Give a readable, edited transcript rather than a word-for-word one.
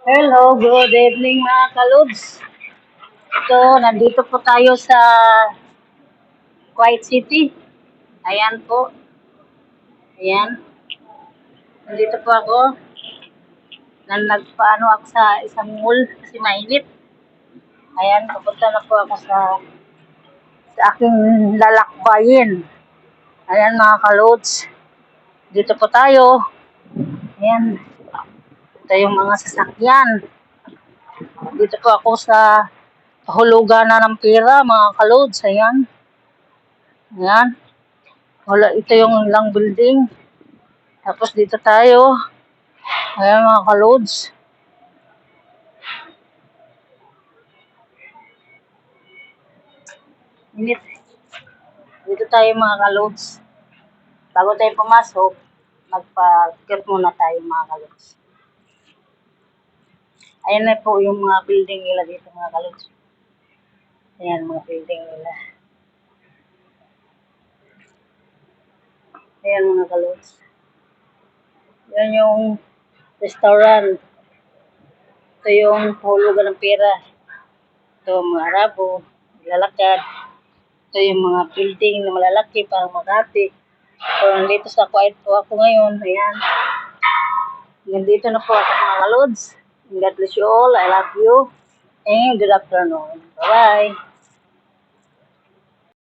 Hello, good evening mga kalods. Ito, nandito po tayo sa Kuwait City. Ayan po. Ayan. Nandito po ako. Nagpaano ako sa isang mall kasi mainit. Ayan, pupunta na po ako sa aking lalakbayin. Ayan mga kalods. Dito po tayo. Ayan. Ito yung mga sasakyan. Dito po ako sa hulugan na ng pera mga kalods. Ayan. Ayan. Wala, ito yung lang building. Tapos dito tayo. Ayan mga kalods. Init. Dito tayo mga kalods. Bago tayo pumasok, magpa-cute muna tayo mga kalods. Ayan na po yung mga building nila dito mga kalods. Ayan mga building nila. Ayan mga kalods. Yan yung restaurant. Ito yung hulugan ng pera. Ito mga Arabo, lalakad. Ito yung mga building na malalaki parang Makati. So, nandito sa Kuwait po ako ngayon. Ayan. Nandito na po ako mga kalods. God bless you all. I love you. And good afternoon. Bye-bye.